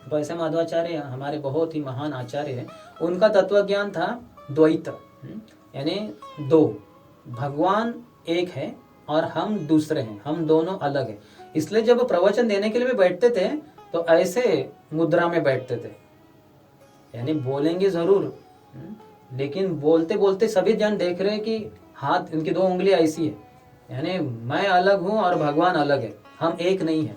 तो ऐसे माधवाचार्य हमारे बहुत ही महान आचार्य हैं। उनका तत्व ज्ञान था द्वैत, यानी दो, भगवान एक है और हम दूसरे हैं, हम दोनों अलग हैं। इसलिए जब प्रवचन देने के लिए भी बैठते थे तो ऐसे मुद्रा में बैठते थे, यानी बोलेंगे जरूर, लेकिन बोलते बोलते सभी जन देख रहे हैं कि हाथ, इनकी 2 उंगली ऐसी है, यानी मैं अलग हूँ और भगवान अलग है, हम एक नहीं है।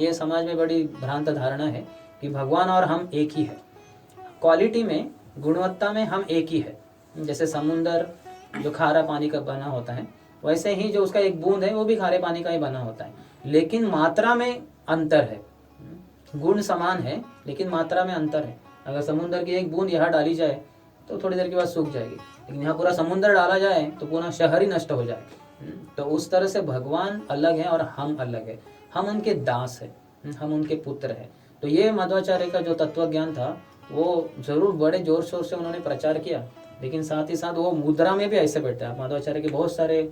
ये समाज में बड़ी भ्रांत धारणा है कि भगवान और हम एक ही है। क्वालिटी में, गुणवत्ता में हम एक ही है। जैसे समुंदर जो खारा पानी का बना होता है, वैसे ही जो उसका एक बूंद है वो भी खारे पानी का ही बना होता है, लेकिन मात्रा में अंतर है। गुण समान है लेकिन मात्रा में अंतर है। अगर समुंदर की एक बूंद यहाँ डाली जाए तो थोड़ी देर के बाद सूख जाएगी, लेकिन यहाँ पूरा समुंदर डाला जाए तो पूरा शहर ही नष्ट हो जाए। तो उस तरह से भगवान अलग है और हम अलग है, हम उनके दास है, हम उनके पुत्र है। तो ये मध्वाचार्य का जो तत्व ज्ञान था वो जरूर बड़े जोर शोर से उन्होंने प्रचार किया, लेकिन साथ ही साथ वो मुद्रा में भी ऐसे बैठे। आप मध्वाचार्य के बहुत सारे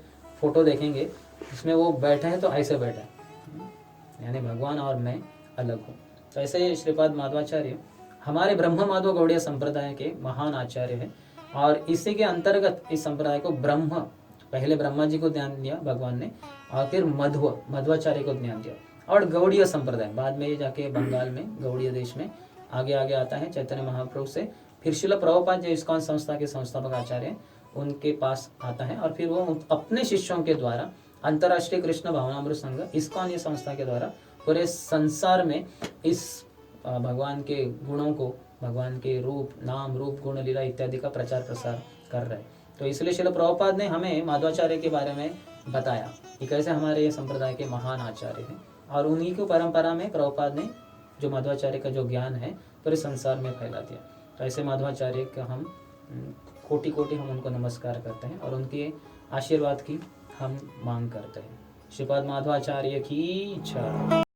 फोटो देखेंगे जिसमें वो बैठे हैं तो ऐसे बैठे हैं, यानी भगवान और मैं अलग हूँ। तो ऐसे श्रीपाद माधवाचार्य हमारे ब्रह्म माधव गौड़ीय संप्रदाय के महान आचार्य हैं। और इसी के अंतर्गत इस संप्रदाय को ब्रह्म, पहले ब्रह्मा जी को ज्ञान दिया भगवान ने, और फिर मध्वाचार्य को ज्ञान दिया। और गौड़ीय संप्रदाय बाद में जाके बंगाल में गौड़ीय देश में आगे आगे आता है चैतन्य महाप्रभु से। फिर शिल प्रभुपाद जो इस्कॉन संस्था के संस्थापक आचार्य हैं उनके पास आता है, और फिर वो अपने शिष्यों के द्वारा अंतर्राष्ट्रीय कृष्ण भावनामृत संघ इस्कॉन ये संस्था के द्वारा पूरे संसार में इस भगवान के गुणों को, भगवान के रूप, नाम, रूप, गुण, लीला इत्यादि का प्रचार प्रसार कर रहे हैं। तो इसलिए शिल प्रभुपाद ने हमें माधवाचार्य के बारे में बताया कि कैसे हमारे ये संप्रदाय के महान आचार्य हैं, और उन्हीं की परंपरा में प्रभुपाद ने जो माधवाचार्य का जो ज्ञान है पूरे संसार में फैला दिया। तो ऐसे माधवाचार्य का हम कोटि कोटि हम उनको नमस्कार करते हैं और उनके आशीर्वाद की हम मांग करते हैं। श्रीपाद माधवाचार्य की जय।